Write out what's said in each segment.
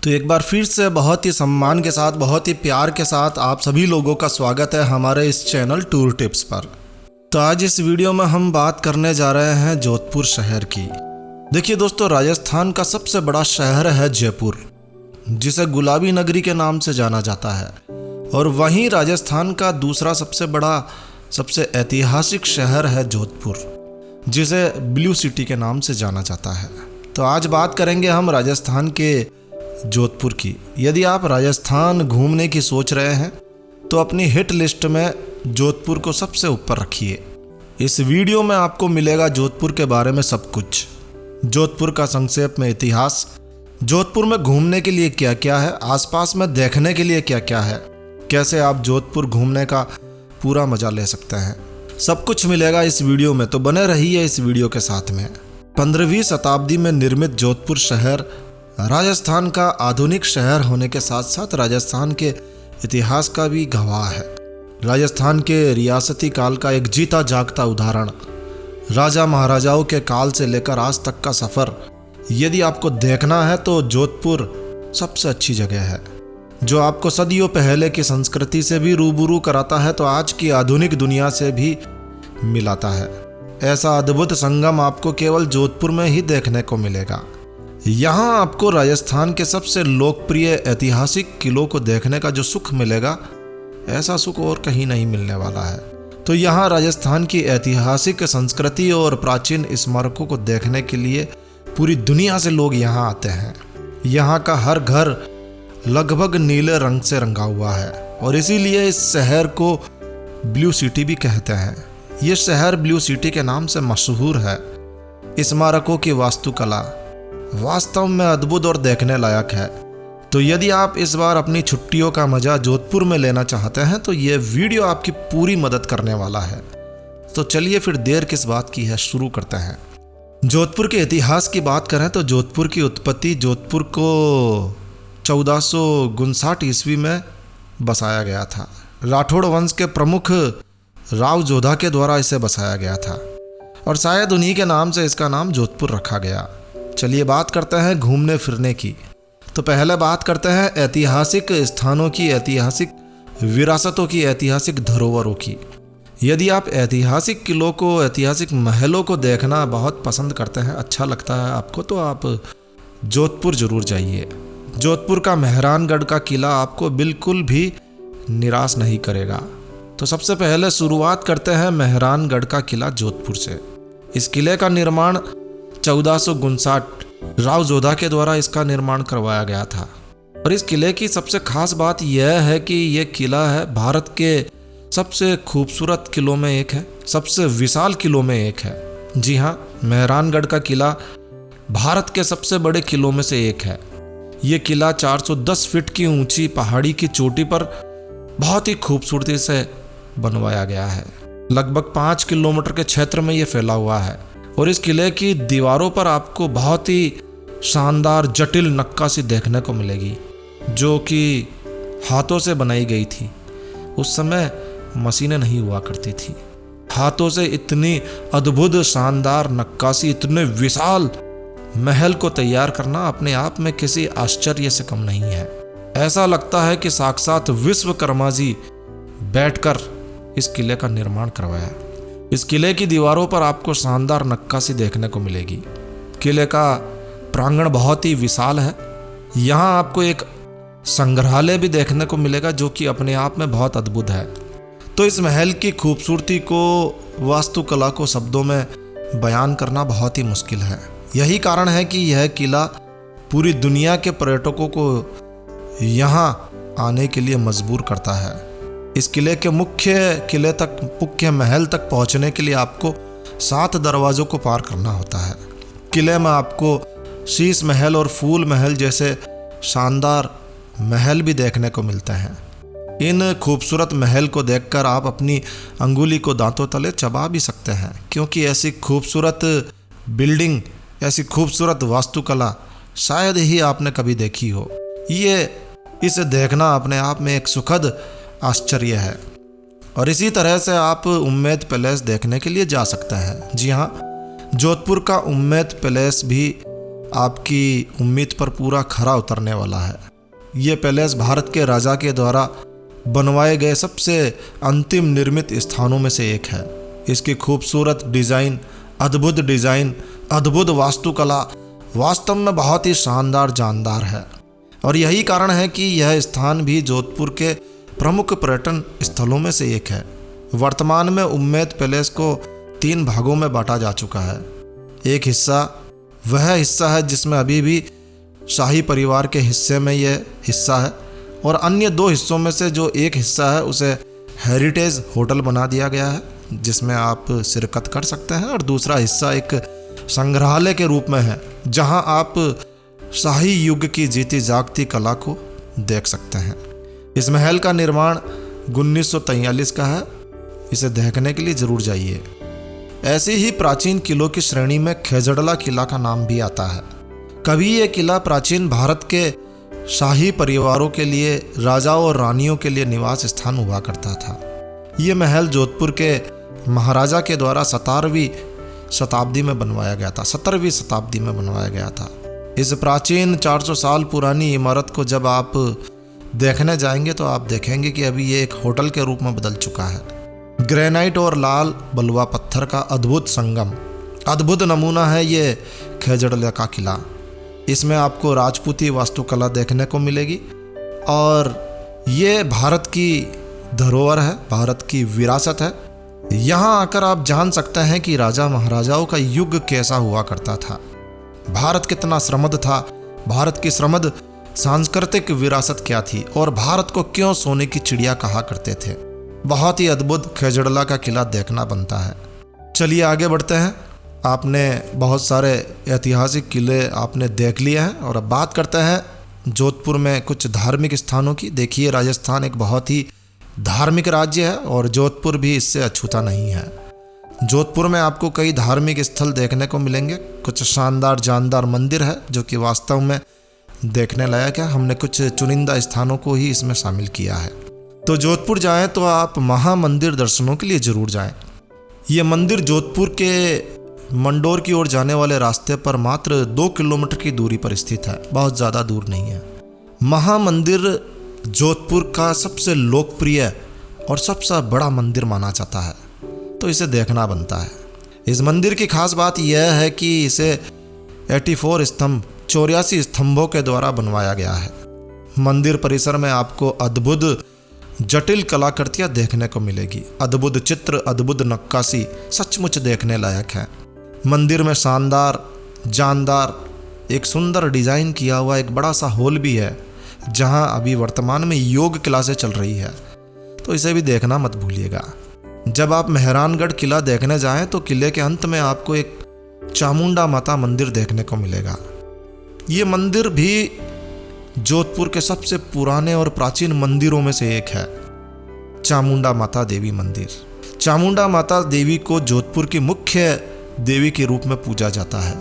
तो एक बार फिर से बहुत ही सम्मान के साथ, बहुत ही प्यार के साथ आप सभी लोगों का स्वागत है हमारे इस चैनल टूर टिप्स पर। तो आज इस वीडियो में हम बात करने जा रहे हैं जोधपुर शहर की। देखिए दोस्तों, राजस्थान का सबसे बड़ा शहर है जयपुर, जिसे गुलाबी नगरी के नाम से जाना जाता है। और वहीं राजस्थान का दूसरा सबसे बड़ा, सबसे ऐतिहासिक शहर है जोधपुर, जिसे ब्लू सिटी के नाम से जाना जाता है। तो आज बात करेंगे हम राजस्थान के जोधपुर की। यदि आप राजस्थान घूमने की सोच रहे हैं तो अपनी हिट लिस्ट में जोधपुर को सबसे ऊपर रखिए। इस वीडियो में आपको मिलेगा जोधपुर के बारे में सब कुछ, जोधपुर का संक्षेप में इतिहास, जोधपुर में घूमने के लिए क्या क्या है, आसपास में देखने के लिए क्या क्या है, कैसे आप जोधपुर घूमने का पूरा मजा ले सकते हैं। सब कुछ मिलेगा इस वीडियो में, तो बने रहिए इस वीडियो के साथ में। 15वीं शताब्दी में निर्मित जोधपुर शहर राजस्थान का आधुनिक शहर होने के साथ साथ राजस्थान के इतिहास का भी गवाह है। राजस्थान के रियासती काल का एक जीता जागता उदाहरण, राजा महाराजाओं के काल से लेकर आज तक का सफ़र यदि आपको देखना है तो जोधपुर सबसे अच्छी जगह है, जो आपको सदियों पहले की संस्कृति से भी रूबरू कराता है तो आज की आधुनिक दुनिया से भी मिलाता है। ऐसा अद्भुत संगम आपको केवल जोधपुर में ही देखने को मिलेगा। यहाँ आपको राजस्थान के सबसे लोकप्रिय ऐतिहासिक किलों को देखने का जो सुख मिलेगा, ऐसा सुख और कहीं नहीं मिलने वाला है। तो यहाँ राजस्थान की ऐतिहासिक संस्कृति और प्राचीन स्मारकों को देखने के लिए पूरी दुनिया से लोग यहाँ आते हैं। यहाँ का हर घर लगभग नीले रंग से रंगा हुआ है और इसीलिए इस शहर को ब्लू सिटी भी कहते हैं। ये शहर ब्लू सिटी के नाम से मशहूर है। स्मारकों की वास्तुकला वास्तव में अद्भुत और देखने लायक है। तो यदि आप इस बार अपनी छुट्टियों का मजा जोधपुर में लेना चाहते हैं तो ये वीडियो आपकी पूरी मदद करने वाला है। तो चलिए फिर देर किस बात की है, शुरू करते हैं। जोधपुर के इतिहास की बात करें तो जोधपुर की उत्पत्ति, जोधपुर को 1459 ईस्वी में बसाया गया था। राठौड़ वंश के प्रमुख राव जोधा के द्वारा इसे बसाया गया था और शायद उन्हीं के नाम से इसका नाम जोधपुर रखा गया। चलिए बात करते हैं घूमने फिरने की। तो पहले बात करते हैं ऐतिहासिक स्थानों की, ऐतिहासिक विरासतों की, ऐतिहासिक धरोहरों की। यदि आप ऐतिहासिक किलों को, ऐतिहासिक महलों को देखना बहुत पसंद करते हैं, अच्छा लगता है आपको, तो आप जोधपुर जरूर जाइए। जोधपुर का मेहरानगढ़ का किला आपको बिल्कुल भी निराश नहीं करेगा। तो सबसे पहले शुरुआत करते हैं मेहरानगढ़ का किला जोधपुर से। इस किले का निर्माण 1459 राव जोधा के द्वारा इसका निर्माण करवाया गया था। और इस किले की सबसे खास बात यह है कि यह किला है भारत के सबसे खूबसूरत किलों में एक है, सबसे विशाल किलों में एक है। जी हाँ, मेहरानगढ़ का किला भारत के सबसे बड़े किलों में से एक है। यह किला 410 फीट की ऊंची पहाड़ी की चोटी पर बहुत ही खूबसूरती से बनवाया गया है। लगभग 5 किलोमीटर के क्षेत्र में यह फैला हुआ है और इस किले की दीवारों पर आपको बहुत ही शानदार जटिल नक्काशी देखने को मिलेगी, जो कि हाथों से बनाई गई थी। उस समय मशीनें नहीं हुआ करती थी। हाथों से इतनी अद्भुत शानदार नक्काशी, इतने विशाल महल को तैयार करना अपने आप में किसी आश्चर्य से कम नहीं है। ऐसा लगता है कि साक्षात विश्वकर्मा जी बैठकर इस किले का निर्माण करवाया। इस किले की दीवारों पर आपको शानदार नक्काशी देखने को मिलेगी। किले का प्रांगण बहुत ही विशाल है। यहाँ आपको एक संग्रहालय भी देखने को मिलेगा, जो कि अपने आप में बहुत अद्भुत है। तो इस महल की खूबसूरती को, वास्तुकला को शब्दों में बयान करना बहुत ही मुश्किल है। यही कारण है कि यह किला पूरी दुनिया के पर्यटकों को यहाँ आने के लिए मजबूर करता है। इस किले के मुख्य महल तक पहुंचने के लिए आपको 7 दरवाजों को पार करना होता है। किले में आपको शीश महल और फूल महल जैसे शानदार महल भी देखने को मिलते हैं। इन खूबसूरत महल को देखकर आप अपनी अंगुली को दांतों तले चबा भी सकते हैं, क्योंकि ऐसी खूबसूरत बिल्डिंग, ऐसी खूबसूरत वास्तुकला शायद ही आपने कभी देखी हो। इसे देखना अपने आप में एक सुखद आश्चर्य है। और इसी तरह से आप उम्मेद पैलेस देखने के लिए जा सकते हैं। जी हाँ, जोधपुर का उम्मेद पैलेस भी आपकी उम्मीद पर पूरा खरा उतरने वाला है। ये पैलेस भारत के राजा के द्वारा बनवाए गए सबसे अंतिम निर्मित स्थानों में से एक है। इसकी खूबसूरत डिज़ाइन, अद्भुत वास्तुकला वास्तव में बहुत ही शानदार जानदार है। और यही कारण है कि यह स्थान भी जोधपुर के प्रमुख पर्यटन स्थलों में से एक है। वर्तमान में उम्मेद पैलेस को 3 भागों में बांटा जा चुका है। एक हिस्सा वह हिस्सा है जिसमें अभी भी शाही परिवार के हिस्से में यह हिस्सा है, और अन्य 2 हिस्सों में से जो एक हिस्सा है उसे हेरिटेज होटल बना दिया गया है, जिसमें आप शिरकत कर सकते हैं। और दूसरा हिस्सा एक संग्रहालय के रूप में है, जहां आप शाही युग की जीती जागती कला को देख सकते हैं। इस महल का निर्माण 1943 का है। इसे देखने के लिए जरूर जाइए। ऐसी ही प्राचीन किलों की श्रेणी में खेजड़ला किला का नाम भी आता है। कभी ये किला प्राचीन भारत के शाही परिवारों के लिए, राजाओं और रानियों के लिए निवास स्थान हुआ करता था। ये महल जोधपुर के महाराजा के द्वारा 17वीं शताब्दी में बनवाया गया था। 17वीं शताब्दी में बनवाया गया था। इस प्राचीन 400 साल पुरानी इमारत को जब आप देखने जाएंगे तो आप देखेंगे कि अभी ये एक होटल के रूप में बदल चुका है। ग्रेनाइट और लाल बलुआ पत्थर का अद्भुत संगम, अद्भुत नमूना है ये खेजड़ला का किला। इसमें आपको राजपूती वास्तुकला देखने को मिलेगी, और ये भारत की धरोहर है, भारत की विरासत है। यहाँ आकर आप जान सकते हैं कि राजा महाराजाओं का युग कैसा हुआ करता था, भारत कितना समृद्ध था, भारत की समृद्ध सांस्कृतिक विरासत क्या थी, और भारत को क्यों सोने की चिड़िया कहा करते थे। बहुत ही अद्भुत खेजड़ला का किला देखना बनता है। चलिए आगे बढ़ते हैं। आपने बहुत सारे ऐतिहासिक किले आपने देख लिए हैं, और अब बात करते हैं जोधपुर में कुछ धार्मिक स्थानों की। देखिए, राजस्थान एक बहुत ही धार्मिक राज्य है, और जोधपुर भी इससे अछूता नहीं है। जोधपुर में आपको कई धार्मिक स्थल देखने को मिलेंगे। कुछ शानदार जानदार मंदिर है जो कि वास्तव में देखने लायक है। हमने कुछ चुनिंदा स्थानों को ही इसमें शामिल किया है। तो जोधपुर जाएं तो आप महामंदिर दर्शनों के लिए जरूर जाएं। ये मंदिर जोधपुर के मंडोर की ओर जाने वाले रास्ते पर मात्र 2 किलोमीटर की दूरी पर स्थित है, बहुत ज़्यादा दूर नहीं है। महामंदिर जोधपुर का सबसे लोकप्रिय और सबसे बड़ा मंदिर माना जाता है, तो इसे देखना बनता है। इस मंदिर की खास बात यह है कि इसे 84 स्तंभों के द्वारा बनवाया गया है। मंदिर परिसर में आपको अद्भुत जटिल कलाकृतियाँ देखने को मिलेगी। अद्भुत चित्र, अद्भुत नक्काशी सचमुच देखने लायक है। मंदिर में शानदार जानदार एक सुंदर डिज़ाइन किया हुआ एक बड़ा सा हॉल भी है, जहां अभी वर्तमान में योग क्लासें चल रही है, तो इसे भी देखना मत भूलिएगा। जब आप मेहरानगढ़ किला देखने जाएं तो किले के अंत में आपको एक चामुंडा माता मंदिर देखने को मिलेगा। ये मंदिर भी जोधपुर के सबसे पुराने और प्राचीन मंदिरों में से एक है, चामुंडा माता देवी मंदिर। चामुंडा माता देवी को जोधपुर की मुख्य देवी के रूप में पूजा जाता है।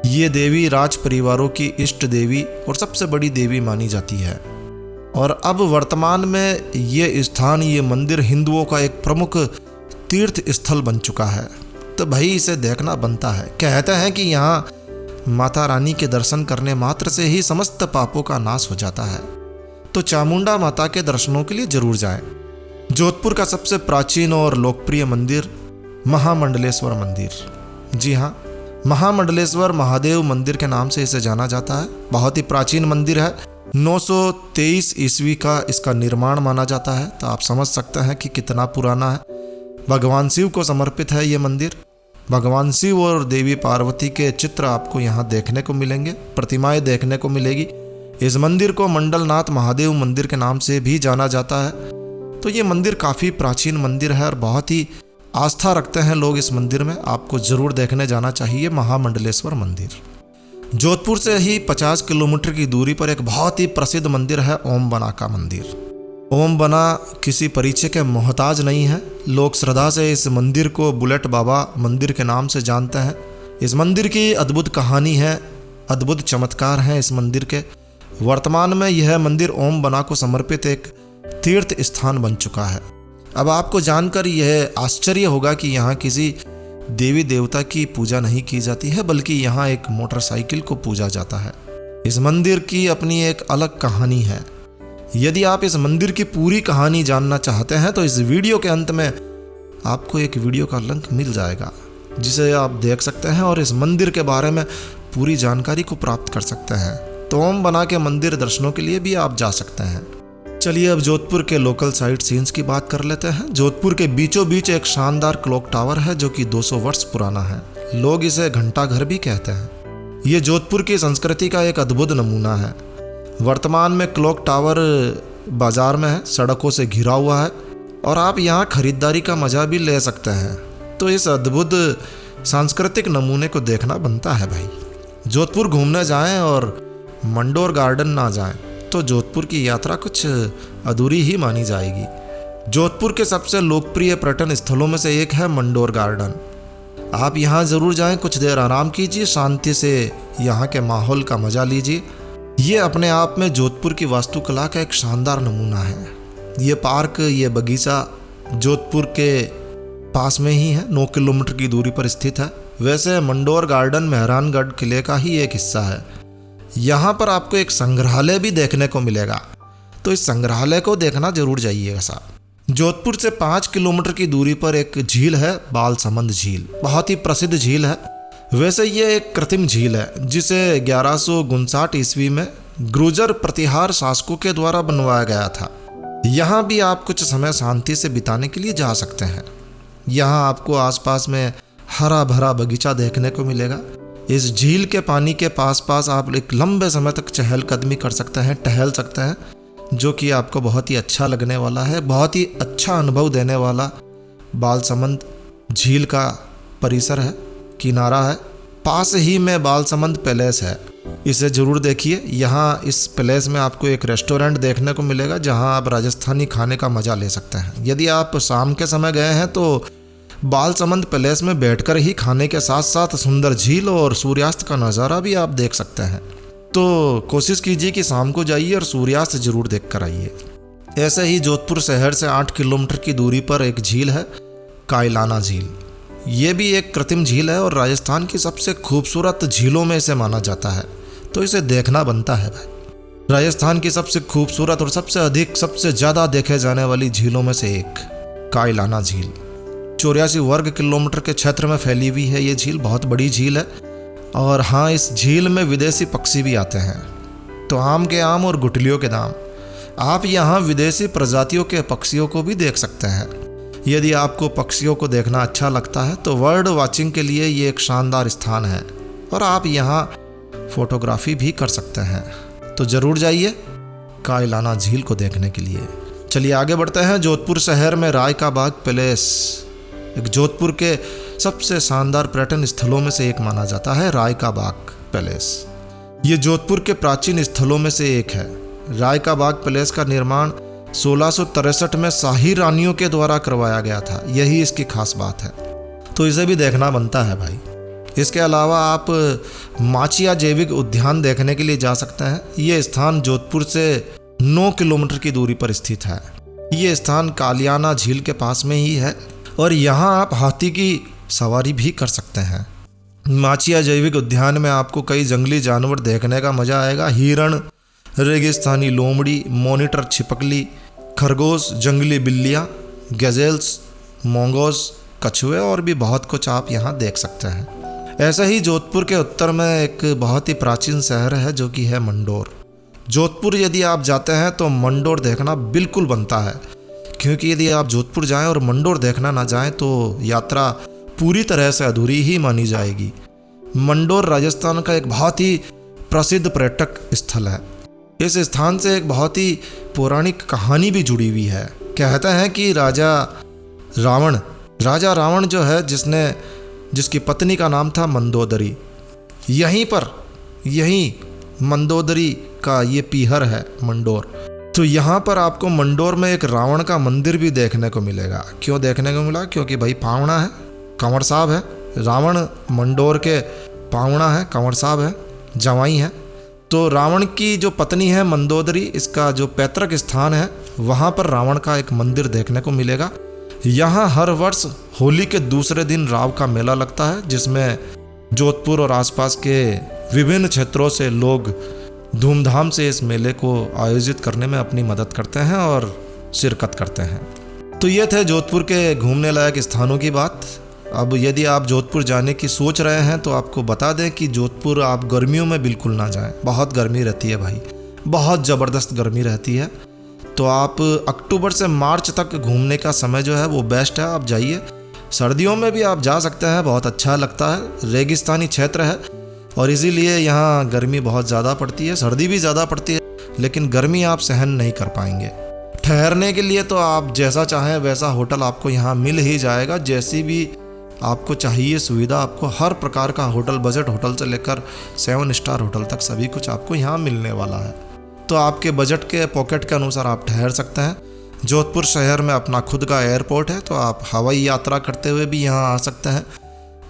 ये देवी राज परिवारों की इष्ट देवी और सबसे बड़ी देवी मानी जाती है, और अब वर्तमान में ये स्थान, ये मंदिर हिंदुओं का एक प्रमुख तीर्थ स्थल बन चुका है। तो भाई इसे देखना बनता है। कहते हैं कि यहाँ माता रानी के दर्शन करने मात्र से ही समस्त पापों का नाश हो जाता है, तो चामुंडा माता के दर्शनों के लिए जरूर जाएं। जोधपुर का सबसे प्राचीन और लोकप्रिय मंदिर महामंडलेश्वर मंदिर। जी हाँ, महामंडलेश्वर महादेव मंदिर के नाम से इसे जाना जाता है। बहुत ही प्राचीन मंदिर है। 923 ईस्वी का इसका निर्माण माना जाता है, तो आप समझ सकते हैं कि कितना पुराना है। भगवान शिव को समर्पित है ये मंदिर। भगवान शिव और देवी पार्वती के चित्र आपको यहाँ देखने को मिलेंगे, प्रतिमाएं देखने को मिलेगी। इस मंदिर को मंडलनाथ महादेव मंदिर के नाम से भी जाना जाता है। तो ये मंदिर काफ़ी प्राचीन मंदिर है और बहुत ही आस्था रखते हैं लोग इस मंदिर में। आपको जरूर देखने जाना चाहिए महामंडलेश्वर मंदिर। जोधपुर से ही 50 किलोमीटर की दूरी पर एक बहुत ही प्रसिद्ध मंदिर है ओम बना का मंदिर। ओम बना किसी परिचय के मोहताज नहीं है। लोग श्रद्धा से इस मंदिर को बुलेट बाबा मंदिर के नाम से जानते हैं। इस मंदिर की अद्भुत कहानी है, अद्भुत चमत्कार हैं इस मंदिर के। वर्तमान में यह मंदिर ओम बना को समर्पित एक तीर्थ स्थान बन चुका है। अब आपको जानकर यह आश्चर्य होगा कि यहाँ किसी देवी देवता की पूजा नहीं की जाती है, बल्कि यहाँ एक मोटरसाइकिल को पूजा जाता है। इस मंदिर की अपनी एक अलग कहानी है। यदि आप इस मंदिर की पूरी कहानी जानना चाहते हैं तो इस वीडियो के अंत में आपको एक वीडियो का लिंक मिल जाएगा, जिसे आप देख सकते हैं और इस मंदिर के बारे में पूरी जानकारी को प्राप्त कर सकते हैं। तो ओम बना के मंदिर दर्शनों के लिए भी आप जा सकते हैं। चलिए अब जोधपुर के लोकल साइट सीन्स की बात कर लेते हैं। जोधपुर के बीचों बीच एक शानदार क्लॉक टावर है जो कि 200 वर्ष पुराना है। लोग इसे घंटा घर भी कहते हैं। ये जोधपुर की संस्कृति का एक अद्भुत नमूना है। वर्तमान में क्लॉक टावर बाजार में है, सड़कों से घिरा हुआ है और आप यहाँ खरीदारी का मजा भी ले सकते हैं। तो इस अद्भुत सांस्कृतिक नमूने को देखना बनता है भाई। जोधपुर घूमने जाएं और मंडोर गार्डन ना जाएं तो जोधपुर की यात्रा कुछ अधूरी ही मानी जाएगी। जोधपुर के सबसे लोकप्रिय पर्यटन स्थलों में से एक है मंडोर गार्डन। आप यहाँ ज़रूर जाएं, कुछ देर आराम कीजिए, शांति से यहाँ के माहौल का मजा लीजिए। ये अपने आप में जोधपुर की वास्तुकला का एक शानदार नमूना है। ये पार्क, ये बगीचा जोधपुर के पास में ही है, 9 किलोमीटर की दूरी पर स्थित है। वैसे मंडोर गार्डन मेहरानगढ़ किले का ही एक हिस्सा है। यहाँ पर आपको एक संग्रहालय भी देखने को मिलेगा, तो इस संग्रहालय को देखना जरूर जाइएगा साहब। जोधपुर से 5 किलोमीटर की दूरी पर एक झील है, बालसमंद झील। बहुत ही प्रसिद्ध झील है। वैसे ये एक कृत्रिम झील है जिसे 1159 ईस्वी में गुर्जर प्रतिहार शासकों के द्वारा बनवाया गया था। यहाँ भी आप कुछ समय शांति से बिताने के लिए जा सकते हैं। यहाँ आपको आसपास में हरा भरा बगीचा देखने को मिलेगा। इस झील के पानी के पास आप एक लंबे समय तक चहलकदमी कर सकते हैं, टहल सकते हैं, जो कि आपको बहुत ही अच्छा लगने वाला है। बहुत ही अच्छा अनुभव देने वाला बालसमंद झील का परिसर है, किनारा है। पास ही में बालसमंद पैलेस है, इसे ज़रूर देखिए। यहाँ इस पैलेस में आपको एक रेस्टोरेंट देखने को मिलेगा जहाँ आप राजस्थानी खाने का मज़ा ले सकते हैं। यदि आप शाम के समय गए हैं तो बालसमंद पैलेस में बैठकर ही खाने के साथ साथ सुंदर झील और सूर्यास्त का नज़ारा भी आप देख सकते हैं। तो कोशिश कीजिए कि शाम को जाइए और सूर्यास्त जरूर देख कर आइए। ऐसे ही जोधपुर शहर से 8 किलोमीटर की दूरी पर एक झील है, कायलाना झील। ये भी एक कृत्रिम झील है और राजस्थान की सबसे खूबसूरत झीलों में इसे माना जाता है, तो इसे देखना बनता है भाई। राजस्थान की सबसे खूबसूरत और सबसे ज़्यादा देखे जाने वाली झीलों में से एक कायलाना झील। 84 वर्ग किलोमीटर के क्षेत्र में फैली हुई है ये झील। बहुत बड़ी झील है और हाँ, इस झील में विदेशी पक्षी भी आते हैं। तो आम के आम और गुठलियों के दाम। आप यहाँ विदेशी प्रजातियों के पक्षियों को भी देख सकते हैं। यदि आपको पक्षियों को देखना अच्छा लगता है तो बर्ड वॉचिंग के लिए ये एक शानदार स्थान है और आप यहाँ फोटोग्राफी भी कर सकते हैं। तो ज़रूर जाइए कायलाना झील को देखने के लिए। चलिए आगे बढ़ते हैं। जोधपुर शहर में राय का बाग पैलेस एक जोधपुर के सबसे शानदार पर्यटन स्थलों में से एक माना जाता है। राय का बाग पैलेस ये जोधपुर के प्राचीन स्थलों में से एक है। राय का बाग पैलेस का निर्माण 1663 में शाही रानियों के द्वारा करवाया गया था, यही इसकी खास बात है। तो इसे भी देखना बनता है भाई। इसके अलावा आप माचिया जैविक उद्यान देखने के लिए जा सकते हैं। ये स्थान जोधपुर से 9 किलोमीटर की दूरी पर स्थित है। ये स्थान कालियाना झील के पास में ही है और यहाँ आप हाथी की सवारी भी कर सकते हैं। माचिया जैविक उद्यान में आपको कई जंगली जानवर देखने का मजा आएगा। हिरण, रेगिस्तानी लोमड़ी, मॉनिटर छिपकली, खरगोश, जंगली बिल्लियाँ, गजेल्स, मोंगोस, कछुए और भी बहुत कुछ आप यहाँ देख सकते हैं। ऐसे ही जोधपुर के उत्तर में एक बहुत ही प्राचीन शहर है जो कि है मंडोर। जोधपुर यदि आप जाते हैं तो मंडोर देखना बिल्कुल बनता है, क्योंकि यदि आप जोधपुर जाएं और मंडोर देखना ना जाएं तो यात्रा पूरी तरह से अधूरी ही मानी जाएगी। मंडोर राजस्थान का एक बहुत ही प्रसिद्ध पर्यटक स्थल है। इस स्थान से एक बहुत ही पौराणिक कहानी भी जुड़ी हुई है। कहते हैं कि राजा रावण जो है जिसकी पत्नी का नाम था मंदोदरी, यहीं मंदोदरी का ये पीहर है मंडोर। तो यहाँ पर आपको मंडोर में एक रावण का मंदिर भी देखने को मिलेगा। क्यों देखने को मिला? क्योंकि भाई पावना है, कंवर साहब है। रावण मंडोर के पावना है, कंवर साहब है, जवाई है। तो रावण की जो पत्नी है मंदोदरी, इसका जो पैतृक स्थान है वहाँ पर रावण का एक मंदिर देखने को मिलेगा। यहाँ हर वर्ष होली के दूसरे दिन राव का मेला लगता है, जिसमें जोधपुर और आसपास के विभिन्न क्षेत्रों से लोग धूमधाम से इस मेले को आयोजित करने में अपनी मदद करते हैं और शिरकत करते हैं। तो ये थे जोधपुर के घूमने लायक स्थानों की बात। अब यदि आप जोधपुर जाने की सोच रहे हैं तो आपको बता दें कि जोधपुर आप गर्मियों में बिल्कुल ना जाएं, बहुत गर्मी रहती है भाई, बहुत ज़बरदस्त गर्मी रहती है। तो आप अक्टूबर से मार्च तक घूमने का समय जो है वो बेस्ट है, आप जाइए। सर्दियों में भी आप जा सकते हैं, बहुत अच्छा लगता है, रेगिस्तानी क्षेत्र है और इसीलिए यहाँ गर्मी बहुत ज़्यादा पड़ती है, सर्दी भी ज़्यादा पड़ती है, लेकिन गर्मी आप सहन नहीं कर पाएंगे। ठहरने के लिए तो आप जैसा चाहें वैसा होटल आपको यहाँ मिल ही जाएगा, जैसी भी आपको चाहिए सुविधा, आपको हर प्रकार का होटल, बजट होटल से लेकर 7 स्टार होटल तक सभी कुछ आपको यहाँ मिलने वाला है। तो आपके बजट के पॉकेट के अनुसार आप ठहर सकते हैं। जोधपुर शहर में अपना खुद का एयरपोर्ट है, तो आप हवाई यात्रा करते हुए भी यहाँ आ सकते हैं।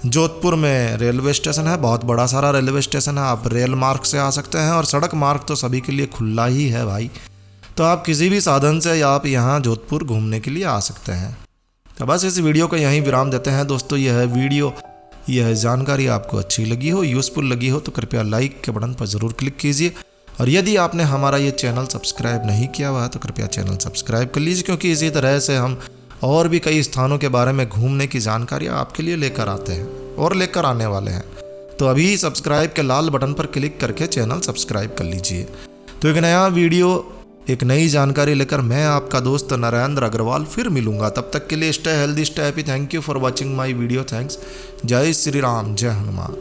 जोधपुर में रेलवे स्टेशन है, बहुत बड़ा सारा रेलवे स्टेशन है, आप रेल मार्ग से आ सकते हैं और सड़क मार्ग तो सभी के लिए खुला ही है भाई। तो आप किसी भी साधन से आप यहाँ जोधपुर घूमने के लिए आ सकते हैं। तो बस इस वीडियो को यहीं विराम देते हैं दोस्तों। यह जानकारी आपको अच्छी लगी हो, यूज़फुल लगी हो तो कृपया लाइक के बटन पर ज़रूर क्लिक कीजिए। और यदि आपने हमारा ये चैनल सब्सक्राइब नहीं किया हुआ है तो कृपया चैनल सब्सक्राइब कर लीजिए, क्योंकि इसी तरह से हम और भी कई स्थानों के बारे में घूमने की जानकारियाँ आपके लिए लेकर आते हैं और लेकर आने वाले हैं। तो अभी सब्सक्राइब के लाल बटन पर क्लिक करके चैनल सब्सक्राइब कर लीजिए। तो एक नया वीडियो, एक नई जानकारी लेकर मैं आपका दोस्त नरेंद्र अग्रवाल फिर मिलूंगा। तब तक के लिए stay healthy, stay happy. Thank you for watching my video. Thanks. जय श्री राम, जय हनुमान।